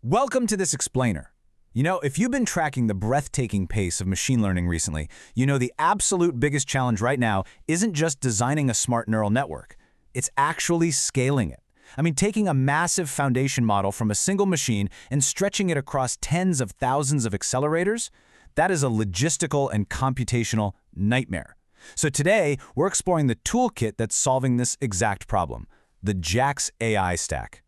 Welcome to this explainer. If you've been tracking the breathtaking pace of machine learning recently, the absolute biggest challenge right now isn't just designing a smart neural network. It's actually scaling it. Taking a massive foundation model from a single machine and stretching it across tens of thousands of accelerators, that is a logistical and computational nightmare. So today, we're exploring the toolkit that's solving this exact problem, the JAX AI Stack.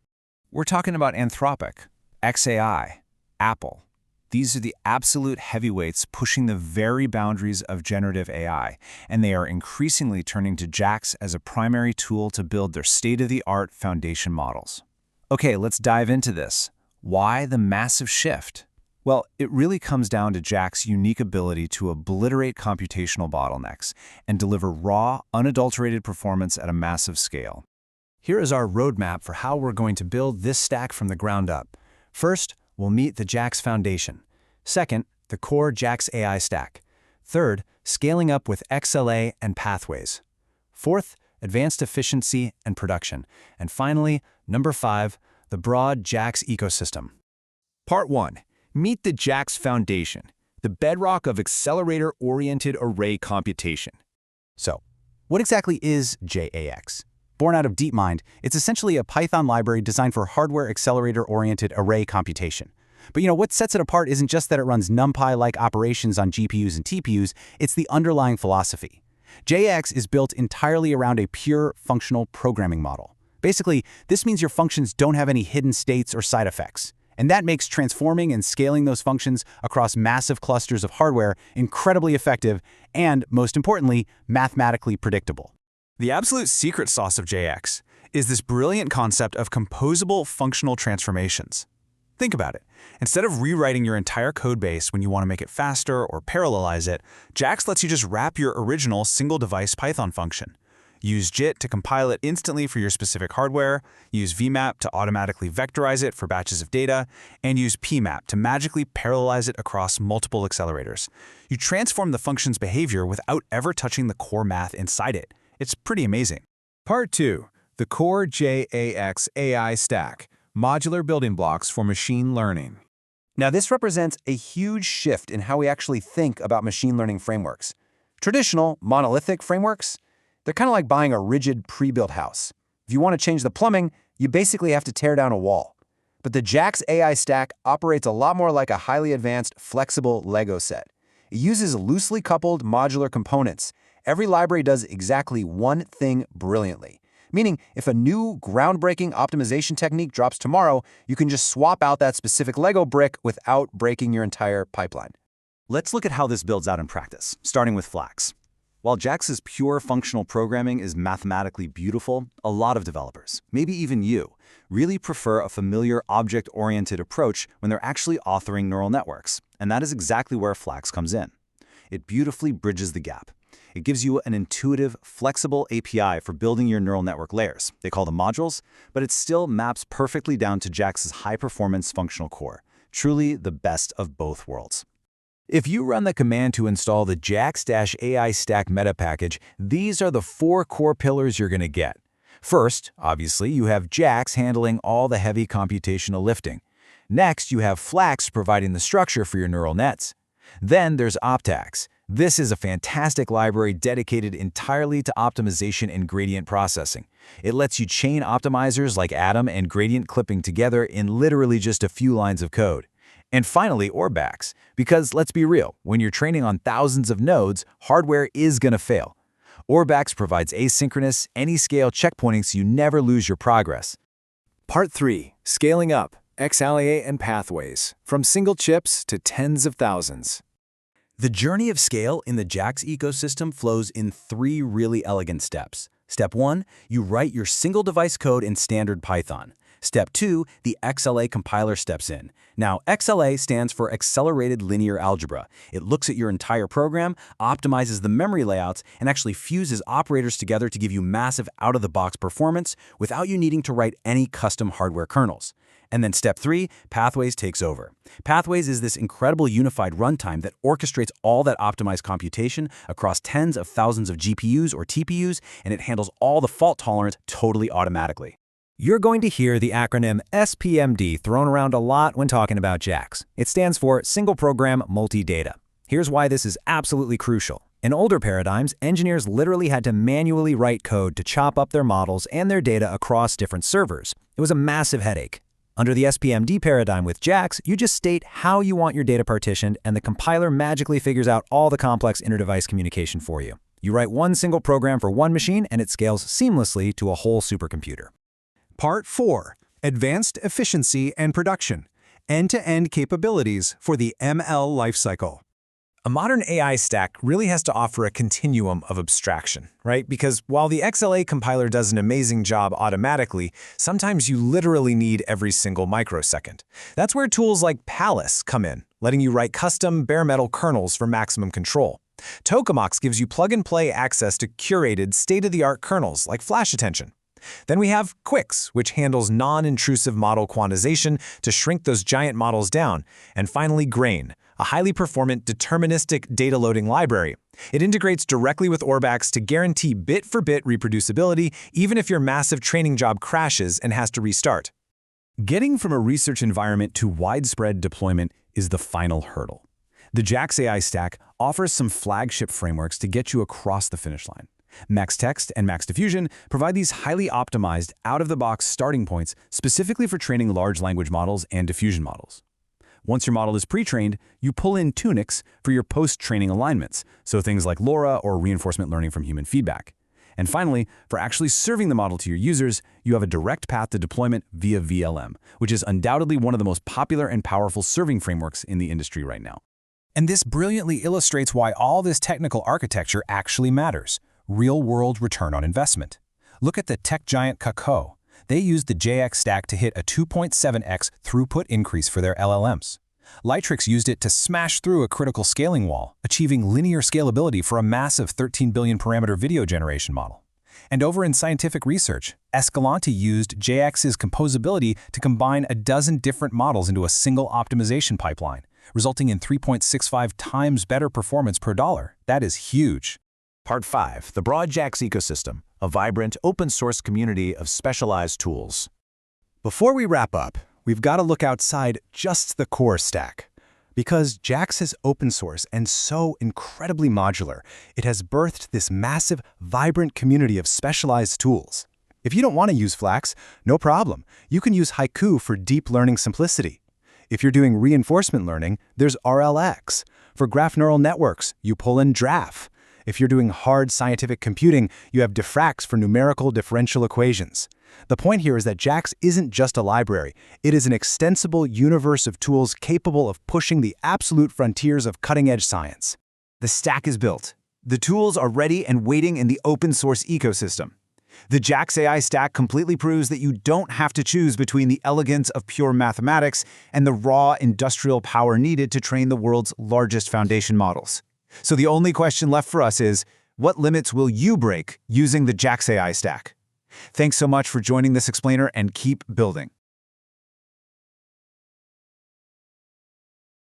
We're talking about Anthropic, XAI, Apple. These are the absolute heavyweights pushing the very boundaries of generative AI, and they are increasingly turning to JAX as a primary tool to build their state-of-the-art foundation models. Okay, let's dive into this. Why the massive shift? Well, it really comes down to JAX's unique ability to obliterate computational bottlenecks and deliver raw, unadulterated performance at a massive scale. Here is our roadmap for how we're going to build this stack from the ground up. First, we'll meet the JAX foundation. Second, the core JAX AI stack. Third, scaling up with XLA and pathways. Fourth, advanced efficiency and production. And finally, number 5, the broad JAX ecosystem. Part 1. Meet the JAX foundation, the bedrock of accelerator-oriented array computation. So, what exactly is JAX? Born out of DeepMind, it's essentially a Python library designed for hardware accelerator-oriented array computation. But what sets it apart isn't just that it runs NumPy-like operations on GPUs and TPUs, it's the underlying philosophy. JAX is built entirely around a pure functional programming model. Basically, this means your functions don't have any hidden states or side effects. And that makes transforming and scaling those functions across massive clusters of hardware incredibly effective and, most importantly, mathematically predictable. The absolute secret sauce of JAX is this brilliant concept of composable functional transformations. Think about it. Instead of rewriting your entire code base when you want to make it faster or parallelize it, JAX lets you just wrap your original single-device Python function. Use JIT to compile it instantly for your specific hardware, use VMAP to automatically vectorize it for batches of data, and use PMAP to magically parallelize it across multiple accelerators. You transform the function's behavior without ever touching the core math inside it. It's pretty amazing. Part 2. The core JAX AI Stack, modular building blocks for machine learning. Now, this represents a huge shift in how we actually think about machine learning frameworks. Traditional, monolithic frameworks, they're kind of like buying a rigid, pre-built house. If you want to change the plumbing, you basically have to tear down a wall. But the JAX AI Stack operates a lot more like a highly advanced, flexible Lego set. It uses loosely coupled modular components. Every library does exactly one thing brilliantly. Meaning, if a new, groundbreaking optimization technique drops tomorrow, you can just swap out that specific Lego brick without breaking your entire pipeline. Let's look at how this builds out in practice, starting with Flax. While JAX's pure functional programming is mathematically beautiful, a lot of developers, maybe even you, really prefer a familiar object-oriented approach when they're actually authoring neural networks. And that is exactly where Flax comes in. It beautifully bridges the gap. It gives you an intuitive, flexible API for building your neural network layers. They call them modules, but it still maps perfectly down to JAX's high-performance functional core. Truly the best of both worlds. If you run the command to install the JAX AI Stack meta package, these are the 4 core pillars you're going to get. First, obviously, you have JAX handling all the heavy computational lifting. Next, you have Flax providing the structure for your neural nets. Then there's Optax. This is a fantastic library dedicated entirely to optimization and gradient processing. It lets you chain optimizers like atom and gradient clipping together in literally just a few lines of code. And finally, Optax, because let's be real, when you're training on thousands of nodes, hardware is going to fail. Optax provides asynchronous, any-scale checkpointing so you never lose your progress. Part 3. Scaling up, XLA and pathways, from single chips to tens of thousands. The journey of scale in the JAX ecosystem flows in 3 really elegant steps. Step 1, you write your single-device code in standard Python. Step 2, the XLA compiler steps in. Now, XLA stands for Accelerated Linear Algebra. It looks at your entire program, optimizes the memory layouts, and actually fuses operators together to give you massive out-of-the-box performance without you needing to write any custom hardware kernels. And then step 3, Pathways takes over. Pathways is this incredible unified runtime that orchestrates all that optimized computation across tens of thousands of GPUs or TPUs, and it handles all the fault tolerance totally automatically. You're going to hear the acronym SPMD thrown around a lot when talking about JAX. It stands for Single Program Multi-Data. Here's why this is absolutely crucial. In older paradigms, engineers literally had to manually write code to chop up their models and their data across different servers. It was a massive headache. Under the SPMD paradigm with JAX, you just state how you want your data partitioned, and the compiler magically figures out all the complex inter-device communication for you. You write one single program for one machine, and it scales seamlessly to a whole supercomputer. Part 4. Advanced Efficiency and Production. End-to-end capabilities for the ML lifecycle. A modern AI stack really has to offer a continuum of abstraction, right? Because while the XLA compiler does an amazing job automatically, sometimes you literally need every single microsecond. That's where tools like Palace come in, letting you write custom bare metal kernels for maximum control. Tokamox gives you plug-and-play access to curated, state-of-the-art kernels like flash attention. Then we have Quix, which handles non-intrusive model quantization to shrink those giant models down. And finally, Grain, a highly performant deterministic data loading library. It integrates directly with Optax to guarantee bit-for-bit reproducibility, even if your massive training job crashes and has to restart. Getting from a research environment to widespread deployment is the final hurdle. The JAX AI Stack offers some flagship frameworks to get you across the finish line. MaxText and MaxDiffusion provide these highly optimized, out-of-the-box starting points specifically for training large language models and diffusion models. Once your model is pre-trained, you pull in Tunix for your post-training alignments, so things like LoRa or reinforcement learning from human feedback. And finally, for actually serving the model to your users, you have a direct path to deployment via VLM, which is undoubtedly one of the most popular and powerful serving frameworks in the industry right now. And this brilliantly illustrates why all this technical architecture actually matters. Real-world return on investment. Look at the tech giant Kakao. They used the JAX stack to hit a 2.7x throughput increase for their LLMs. Lightrix used it to smash through a critical scaling wall, achieving linear scalability for a massive 13 billion parameter video generation model. And over in scientific research, Escalante used JAX's composability to combine a dozen different models into a single optimization pipeline, resulting in 3.65 times better performance per dollar. That is huge. Part 5. The broad JAX ecosystem, a vibrant, open-source community of specialized tools. Before we wrap up, we've got to look outside just the core stack. Because JAX is open source and so incredibly modular, it has birthed this massive, vibrant community of specialized tools. If you don't want to use Flax, no problem. You can use Haiku for deep learning simplicity. If you're doing reinforcement learning, there's RLX. For graph neural networks, you pull in Draf. If you're doing hard scientific computing, you have Diffrax for numerical differential equations. The point here is that JAX isn't just a library. It is an extensible universe of tools capable of pushing the absolute frontiers of cutting-edge science. The stack is built. The tools are ready and waiting in the open source ecosystem. The JAX AI Stack completely proves that you don't have to choose between the elegance of pure mathematics and the raw industrial power needed to train the world's largest foundation models. So the only question left for us is, what limits will you break using the JAX AI Stack? Thanks so much for joining this explainer, and keep building.